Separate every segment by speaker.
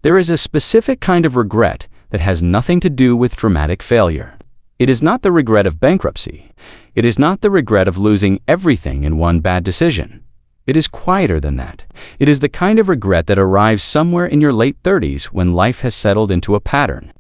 Speaker 1: There is a specific kind of regret that has nothing to do with dramatic failure. It is not the regret of bankruptcy. It is not the regret of losing everything in one bad decision. It is quieter than that. It is the kind of regret that arrives somewhere in your late 30s when life has settled into a pattern,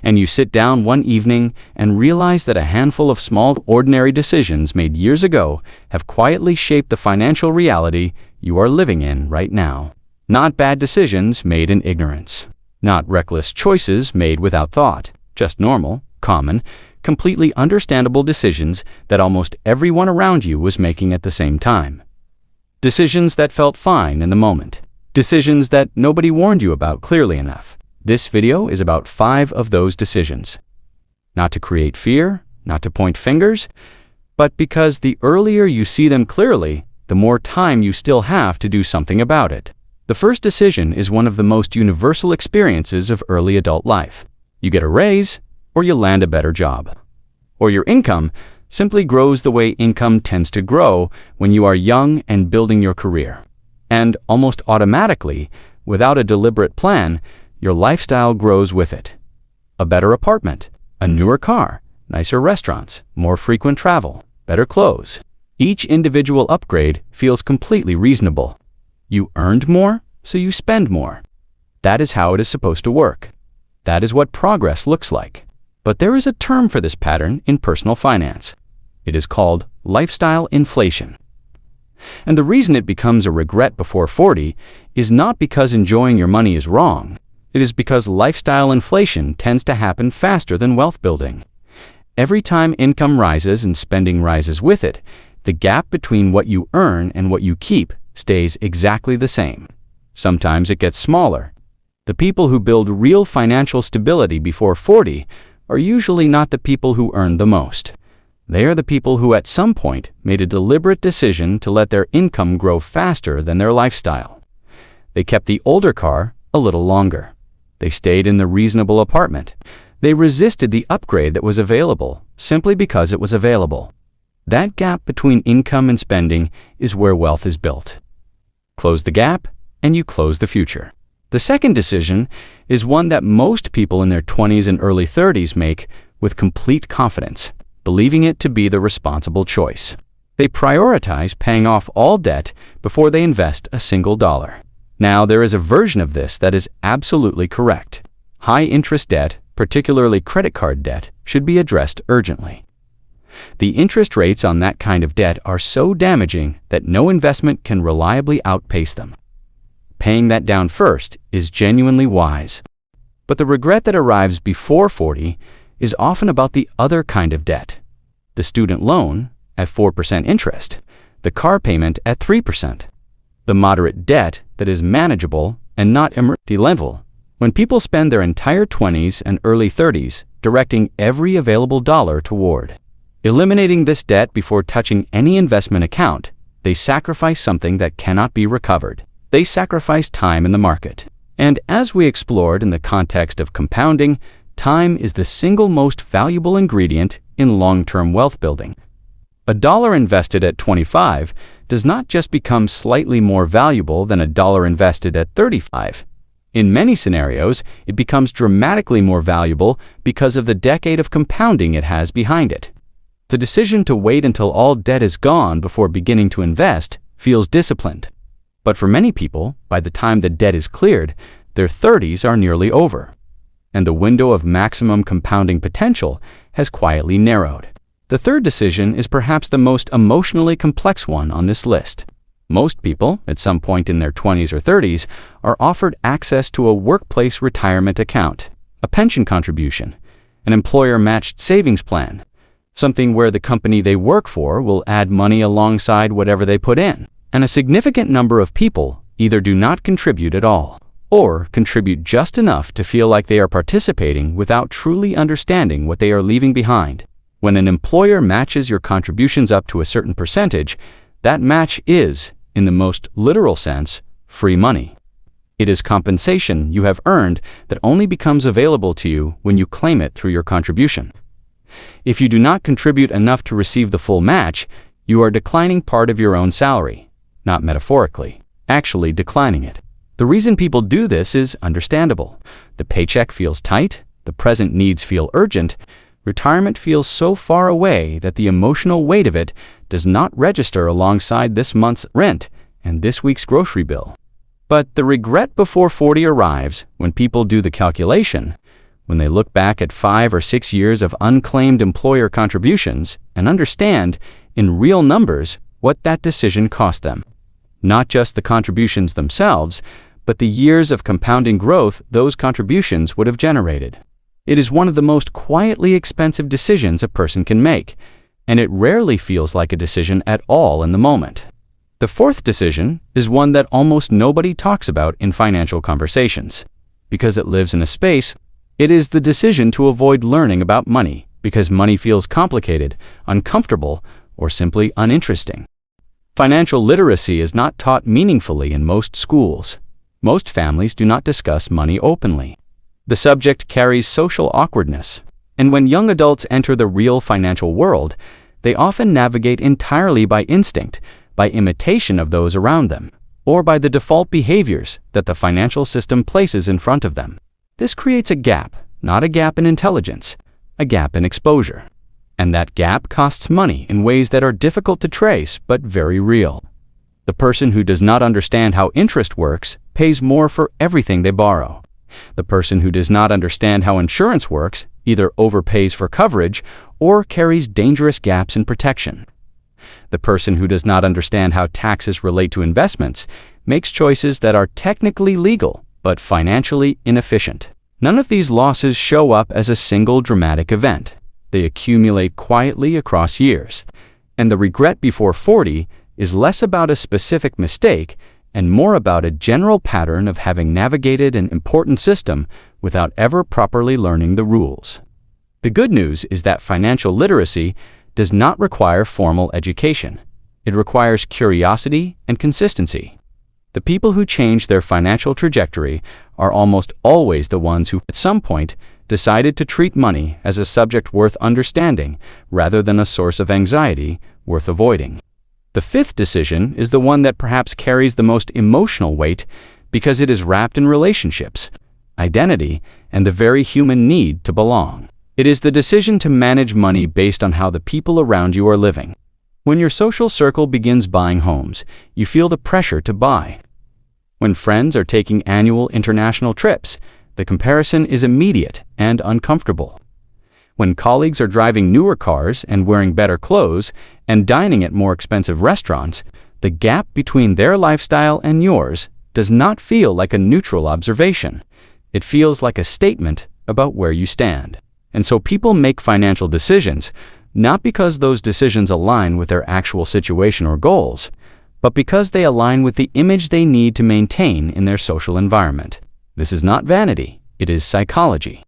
Speaker 1: and you sit down one evening and realize that a handful of small, ordinary decisions made years ago have quietly shaped the financial reality you are living in right now. Not bad decisions made in ignorance. Not reckless choices made without thought. Just normal, common, completely understandable decisions that almost everyone around you was making at the same time. Decisions that felt fine in the moment. Decisions that nobody warned you about clearly enough. This video is about 5 of those decisions. Not to create fear, not to point fingers, but because the earlier you see them clearly, the more time you still have to do something about it. The first decision is one of the most universal experiences of early adult life. You get a raise, or you land a better job. Or your income simply grows the way income tends to grow when you are young and building your career. And almost automatically, without a deliberate plan, your lifestyle grows with it. A better apartment, a newer car, nicer restaurants, more frequent travel, better clothes. Each individual upgrade feels completely reasonable. You earned more, so you spend more. That is how it is supposed to work. That is what progress looks like. But there is a term for this pattern in personal finance. It is called lifestyle inflation. And the reason it becomes a regret before 40 is not because enjoying your money is wrong. It is because lifestyle inflation tends to happen faster than wealth building. Every time income rises and spending rises with it, the gap between what you earn and what you keep stays exactly the same. Sometimes it gets smaller. The people who build real financial stability before 40 are usually not the people who earn the most. They are the people who at some point made a deliberate decision to let their income grow faster than their lifestyle. They kept the older car a little longer. They stayed in the reasonable apartment. They resisted the upgrade that was available simply because it was available. That gap between income and spending is where wealth is built. Close the gap, and you close the future. The second decision is one that most people in their 20s and early 30s make with complete confidence, believing it to be the responsible choice. They prioritize paying off all debt before they invest a single dollar. Now, there is a version of this that is absolutely correct. High-interest debt, particularly credit card debt, should be addressed urgently. The interest rates on that kind of debt are so damaging that no investment can reliably outpace them. Paying that down first is genuinely wise. But the regret that arrives before 40 is often about the other kind of debt. The student loan at 4% interest, the car payment at 3%, the moderate debt that is manageable and not emergency level. When people spend their entire 20s and early 30s directing every available dollar toward eliminating this debt before touching any investment account, they sacrifice something that cannot be recovered. They sacrifice time in the market. And as we explored in the context of compounding, time is the single most valuable ingredient in long-term wealth building. A dollar invested at 25 does not just become slightly more valuable than a dollar invested at 35. In many scenarios, it becomes dramatically more valuable because of the decade of compounding it has behind it. The decision to wait until all debt is gone before beginning to invest feels disciplined. But for many people, by the time the debt is cleared, their 30s are nearly over, and the window of maximum compounding potential has quietly narrowed. The third decision is perhaps the most emotionally complex one on this list. Most people, at some point in their 20s or 30s, are offered access to a workplace retirement account, a pension contribution, an employer-matched savings plan, something where the company they work for will add money alongside whatever they put in. And a significant number of people either do not contribute at all, or contribute just enough to feel like they are participating without truly understanding what they are leaving behind. When an employer matches your contributions up to a certain percentage, that match is, in the most literal sense, free money. It is compensation you have earned that only becomes available to you when you claim it through your contribution. If you do not contribute enough to receive the full match, you are declining part of your own salary, not metaphorically, actually declining it. The reason people do this is understandable. The paycheck feels tight, the present needs feel urgent, retirement feels so far away that the emotional weight of it does not register alongside this month's rent and this week's grocery bill. But the regret before 40 arrives when people do the calculation, when they look back at 5 or 6 years of unclaimed employer contributions and understand, in real numbers, what that decision cost them. Not just the contributions themselves, but the years of compounding growth those contributions would have generated. It is one of the most quietly expensive decisions a person can make, and it rarely feels like a decision at all in the moment. The fourth decision is one that almost nobody talks about in financial conversations. Because it lives in a space, it is the decision to avoid learning about money because money feels complicated, uncomfortable, or simply uninteresting. Financial literacy is not taught meaningfully in most schools. Most families do not discuss money openly. The subject carries social awkwardness, and when young adults enter the real financial world, they often navigate entirely by instinct, by imitation of those around them, or by the default behaviors that the financial system places in front of them. This creates a gap, not a gap in intelligence, a gap in exposure. And that gap costs money in ways that are difficult to trace but very real. The person who does not understand how interest works pays more for everything they borrow. The person who does not understand how insurance works either overpays for coverage or carries dangerous gaps in protection. The person who does not understand how taxes relate to investments makes choices that are technically legal but financially inefficient. None of these losses show up as a single dramatic event. They accumulate quietly across years, and the regret before 40 is less about a specific mistake and more about a general pattern of having navigated an important system without ever properly learning the rules. The good news is that financial literacy does not require formal education. It requires curiosity and consistency. The people who change their financial trajectory are almost always the ones who, at some point, decided to treat money as a subject worth understanding rather than a source of anxiety worth avoiding. The fifth decision is the one that perhaps carries the most emotional weight because it is wrapped in relationships, identity, and the very human need to belong. It is the decision to manage money based on how the people around you are living. When your social circle begins buying homes, you feel the pressure to buy. When friends are taking annual international trips, the comparison is immediate and uncomfortable. When colleagues are driving newer cars and wearing better clothes and dining at more expensive restaurants, the gap between their lifestyle and yours does not feel like a neutral observation. It feels like a statement about where you stand. And so people make financial decisions, not because those decisions align with their actual situation or goals, but because they align with the image they need to maintain in their social environment. This is not vanity, it is psychology.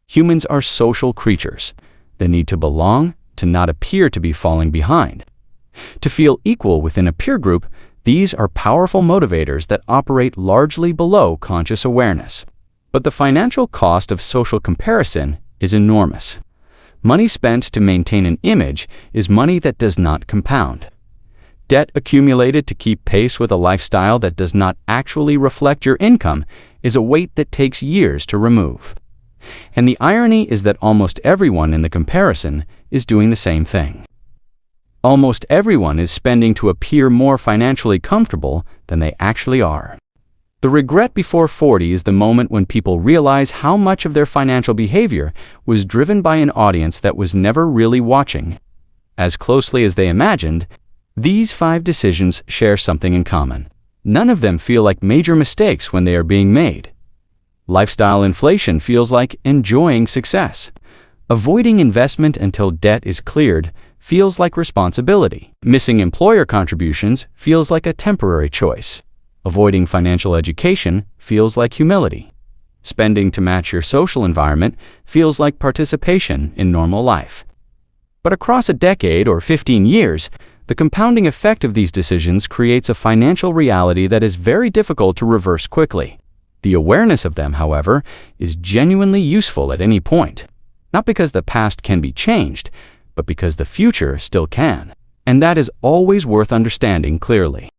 Speaker 1: Humans are social creatures. They need to belong, to not appear to be falling behind. To feel equal within a peer group, these are powerful motivators that operate largely below conscious awareness. But the financial cost of social comparison is enormous. Money spent to maintain an image is money that does not compound. Debt accumulated to keep pace with a lifestyle that does not actually reflect your income is a weight that takes years to remove. And the irony is that almost everyone in the comparison is doing the same thing. Almost everyone is spending to appear more financially comfortable than they actually are. The regret before 40 is the moment when people realize how much of their financial behavior was driven by an audience that was never really watching as closely as they imagined. These 5 decisions share something in common. None of them feel like major mistakes when they are being made. Lifestyle inflation feels like enjoying success. Avoiding investment until debt is cleared feels like responsibility. Missing employer contributions feels like a temporary choice. Avoiding financial education feels like humility. Spending to match your social environment feels like participation in normal life. But across a decade or 15 years, the compounding effect of these decisions creates a financial reality that is very difficult to reverse quickly. The awareness of them, however, is genuinely useful at any point. Not because the past can be changed, but because the future still can. And that is always worth understanding clearly.